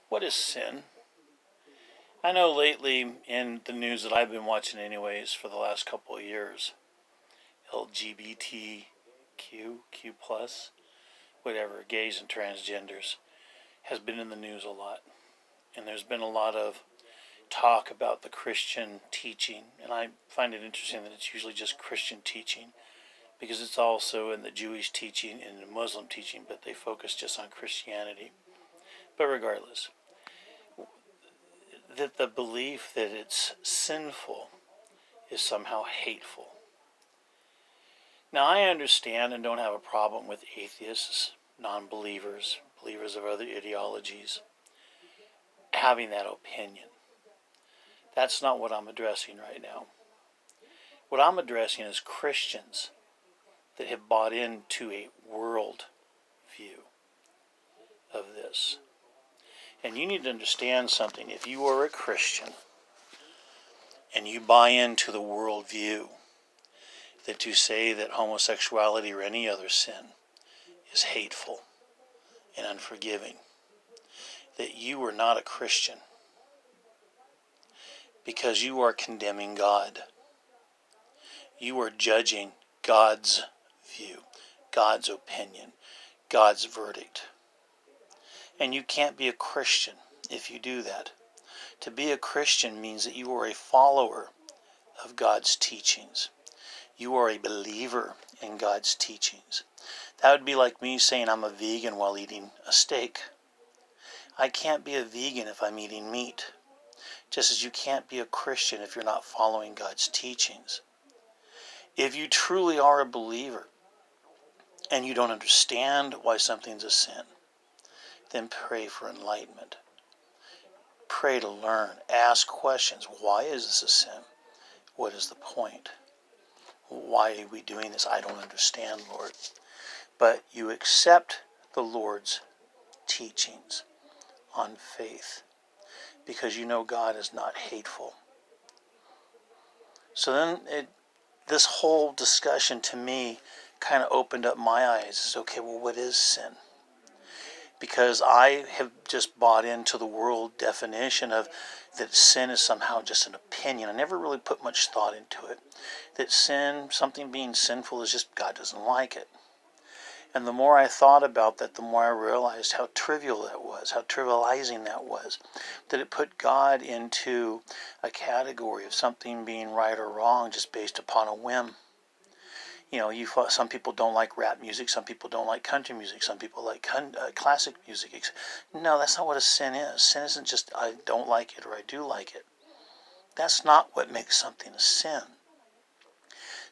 What is sin? I know lately in the news that I've been watching anyways for the last couple of years, LGBTQ, Q plus, whatever, gays and transgenders, has been in the news a lot. And there's been a lot of talk about the Christian teaching. And I find it interesting that it's usually just Christian teaching because it's also in the Jewish teaching and the Muslim teaching, but they focus just on Christianity. But regardless, that the belief that it's sinful is somehow hateful. Now, I understand and don't have a problem with atheists, non-believers, believers of other ideologies, having that opinion. That's not what I'm addressing right now. What I'm addressing is Christians that have bought into a world view of this. And you need to understand something. If you are a Christian and you buy into the world view that to say that homosexuality or any other sin is hateful and unforgiving, that you are not a Christian because you are condemning God. You are judging God's view, God's opinion, God's verdict. And you can't be a Christian if you do that. To be a Christian means that you are a follower of God's teachings. You are a believer in God's teachings. That would be like me saying I'm a vegan while eating a steak. I can't be a vegan if I'm eating meat. Just as you can't be a Christian if you're not following God's teachings. If you truly are a believer and you don't understand why something's a sin, then pray for enlightenment. Pray to learn. Ask questions. Why is this a sin? What is the point? Why are we doing this? I don't understand, Lord. But you accept the Lord's teachings on faith because you know God is not hateful. So then this whole discussion to me kind of opened up my eyes. It's okay, well, what is sin? Because I have just bought into the world definition of that sin is somehow just an opinion. I never really put much thought into it. That sin, something being sinful, is just God doesn't like it. And the more I thought about that, the more I realized how trivial that was, how trivializing that was. That it put God into a category of something being right or wrong just based upon a whim. You know, some people don't like rap music, some people don't like country music, some people like classic music. No, that's not what a sin is. Sin isn't just I don't like it or I do like it. That's not what makes something a sin.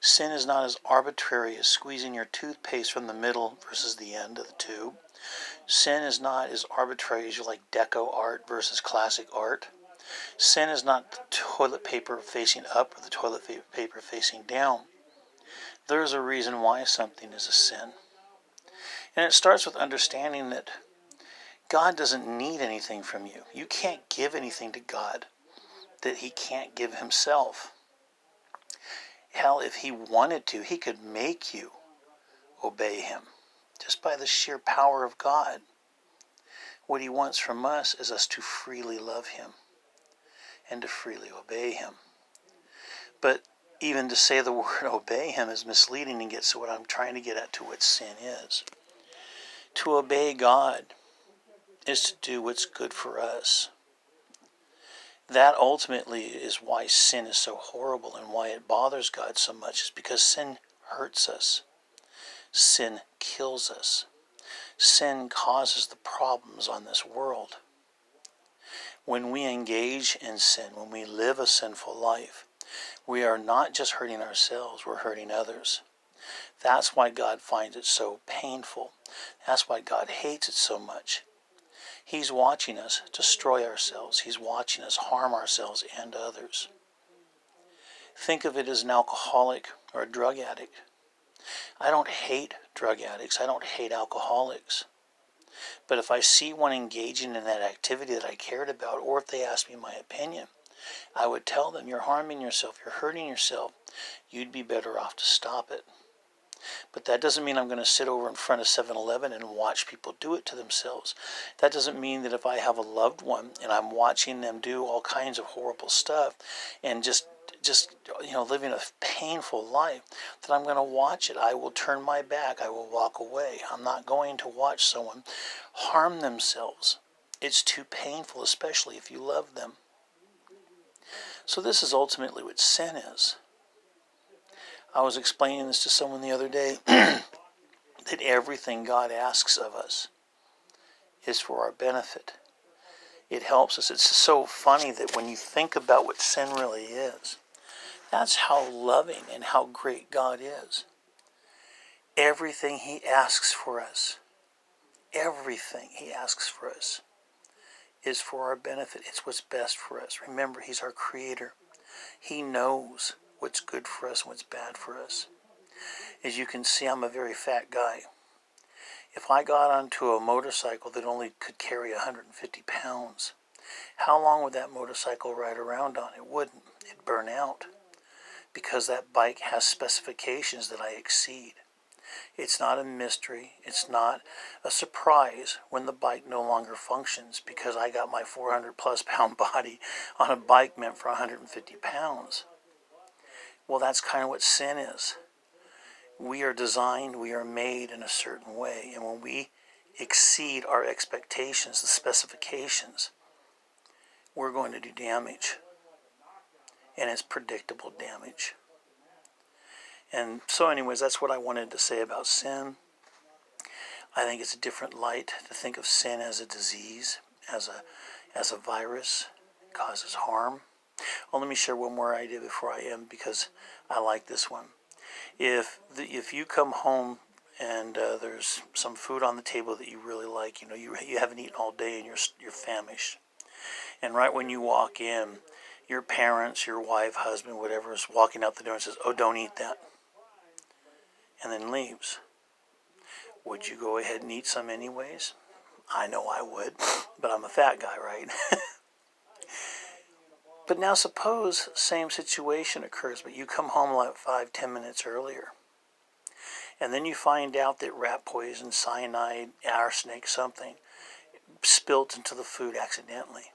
Sin is not as arbitrary as squeezing your toothpaste from the middle versus the end of the tube. Sin is not as arbitrary as you like deco art versus classic art. Sin is not the toilet paper facing up or the toilet paper facing down. There's a reason why something is a sin. And it starts with understanding that God doesn't need anything from you. You can't give anything to God that he can't give himself. Hell, if he wanted to, he could make you obey him just by the sheer power of God. What he wants from us is us to freely love him and to freely obey him. But even to say the word obey him is misleading and gets to what I'm trying to get at, to what sin is. To obey God is to do what's good for us. That ultimately is why sin is so horrible and why it bothers God so much, is because sin hurts us. Sin kills us. Sin causes the problems on this world. When we engage in sin, when we live a sinful life, we are not just hurting ourselves, we're hurting others. That's why God finds it so painful. That's why God hates it so much. He's watching us destroy ourselves. He's watching us harm ourselves and others. Think of it as an alcoholic or a drug addict. I don't hate drug addicts. I don't hate alcoholics. But if I see one engaging in that activity that I cared about, or if they ask me my opinion, I would tell them, you're harming yourself, you're hurting yourself. You'd be better off to stop it. But that doesn't mean I'm going to sit over in front of 7-Eleven and watch people do it to themselves. That doesn't mean that if I have a loved one and I'm watching them do all kinds of horrible stuff and just living a painful life, that I'm going to watch it. I will turn my back. I will walk away. I'm not going to watch someone harm themselves. It's too painful, especially if you love them. So this is ultimately what sin is. I was explaining this to someone the other day, that everything God asks of us is for our benefit. It helps us. It's so funny that when you think about what sin really is, that's how loving and how great God is. Everything He asks for us, everything He asks for us is for our benefit. It's what's best for us. Remember, He's our Creator. He knows what's good for us and what's bad for us. As you can see, I'm a very fat guy. If I got onto a motorcycle that only could carry 150 pounds, how long would that motorcycle ride around on? It wouldn't. It'd burn out, because that bike has specifications that I exceed. It's not a mystery. It's not a surprise when the bike no longer functions, because I got my 400 plus pound body on a bike meant for 150 pounds. Well, that's kind of what sin is. We are designed, we are made in a certain way, and when we exceed our expectations, the specifications, we're going to do damage. And it's predictable damage. And so anyways, that's what I wanted to say about sin. I think it's a different light to think of sin as a disease, as a virus. It causes harm. Well, let me share one more idea before I end, because I like this one. If you come home and there's some food on the table that you really like, you haven't eaten all day and you're famished, and right when you walk in, your parents, your wife, husband, whatever, is walking out the door and says, "Oh, don't eat that," and then leaves. Would you go ahead and eat some anyways? I know I would, but I'm a fat guy, right? But now suppose same situation occurs, but you come home like 5-10 minutes earlier. And then you find out that rat poison, cyanide, arsenic, something, spilt into the food accidentally.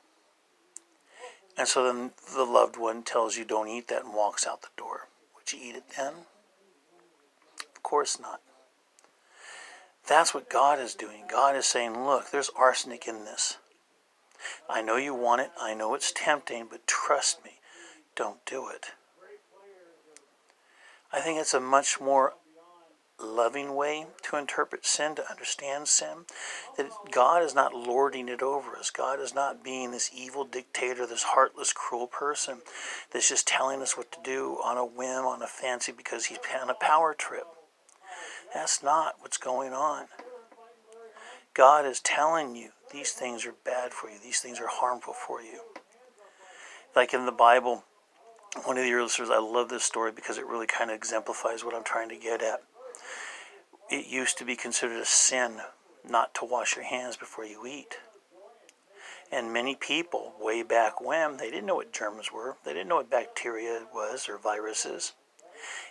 And so then the loved one tells you don't eat that and walks out the door. Would you eat it then? Of course not. That's what God is doing. God is saying, look, there's arsenic in this. I know you want it. I know it's tempting, but trust me, don't do it. I think it's a much more loving way to interpret sin, to understand sin, that God is not lording it over us. God is not being this evil dictator, this heartless, cruel person that's just telling us what to do on a whim, on a fancy, because he's on a power trip. That's not what's going on. God is telling you these things are bad for you. These things are harmful for you. Like in the Bible, one of the earliest, I love this story because it really kind of exemplifies what I'm trying to get at. It used to be considered a sin not to wash your hands before you eat. And many people, way back when, they didn't know what germs were. They didn't know what bacteria was or viruses.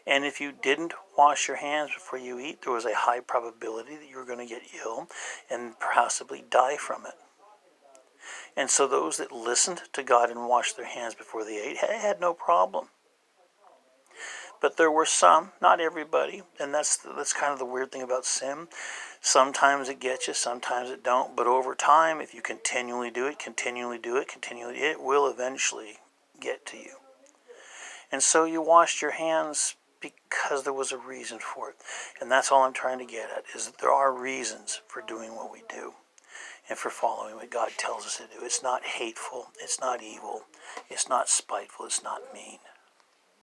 And if you didn't wash your hands before you eat, there was a high probability that you were going to get ill and possibly die from it. And so those that listened to God and washed their hands before they ate had no problem. But there were some, not everybody, and that's kind of the weird thing about sin. Sometimes it gets you, sometimes it don't. But over time, if you continually do it, it will eventually get to you. And so you washed your hands because there was a reason for it. And that's all I'm trying to get at, is that there are reasons for doing what we do and for following what God tells us to do. It's not hateful, it's not evil, it's not spiteful, it's not mean.